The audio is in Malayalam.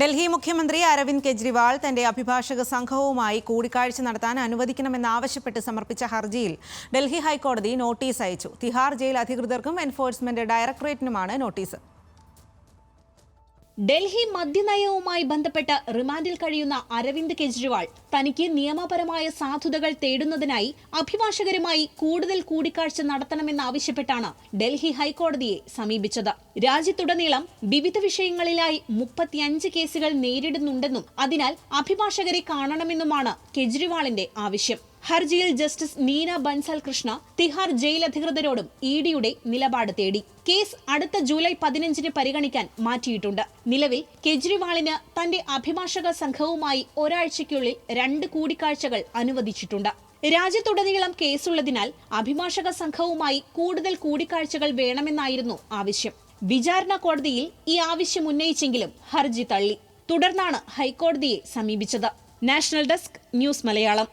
ഡൽഹി മുഖ്യമന്ത്രി അരവിന്ദ് കെജ്രിവാൾ തന്റെ അഭിഭാഷക സംഘവുമായി കൂടിക്കാഴ്ച നടത്താൻ അനുവദിക്കണമെന്നാവശ്യപ്പെട്ട് സമർപ്പിച്ച ഹർജിയിൽ ഡൽഹി ഹൈക്കോടതി നോട്ടീസ് അയച്ചു. തിഹാർ ജയിൽ അധികൃതർക്കും എൻഫോഴ്സ്മെന്റ് ഡയറക്ടറേറ്റിനുമാണ് നോട്ടീസ്. ഡൽഹി മദ്യനയവുമായി ബന്ധപ്പെട്ട് റിമാൻഡിൽ കഴിയുന്ന അരവിന്ദ് കെജ്രിവാൾ തനിക്ക് നിയമപരമായ സാധുതകൾ തേടുന്നതിനായി അഭിഭാഷകരുമായി കൂടുതൽ കൂടിക്കാഴ്ച നടത്തണമെന്നാവശ്യപ്പെട്ടാണ് ഡൽഹി ഹൈക്കോടതിയെ സമീപിച്ചത്. രാജ്യത്തുടനീളം വിവിധ വിഷയങ്ങളിലായി 35 കേസുകൾ നേരിടുന്നുണ്ടെന്നും അതിനാൽ അഭിഭാഷകരെ കാണണമെന്നുമാണ് കെജ്രിവാളിന്റെ ആവശ്യം. ഹർജിയിൽ ജസ്റ്റിസ് നീന ബൻസാൽ കൃഷ്ണ തിഹാർ ജയിൽ അധികൃതരോടും ഇഡിയുടെ നിലപാട് തേടി. കേസ് അടുത്ത ജൂലൈ 15 പരിഗണിക്കാൻ മാറ്റിയിട്ടുണ്ട്. നിലവിൽ കെജ്രിവാളിന് തന്റെ അഭിഭാഷക സംഘവുമായി ഒരാഴ്ചയ്ക്കുള്ളിൽ 2 കൂടിക്കാഴ്ചകൾ അനുവദിച്ചിട്ടുണ്ട്. രാജ്യത്തുടനീളം കേസുള്ളതിനാൽ അഭിഭാഷക സംഘവുമായി കൂടുതൽ കൂടിക്കാഴ്ചകൾ വേണമെന്നായിരുന്നു ആവശ്യം. വിചാരണ കോടതിയിൽ ഈ ആവശ്യം ഉന്നയിച്ചെങ്കിലും ഹർജി തള്ളി. തുടർന്നാണ് ഹൈക്കോടതിയെ സമീപിച്ചത്. National desk, news Malayalam.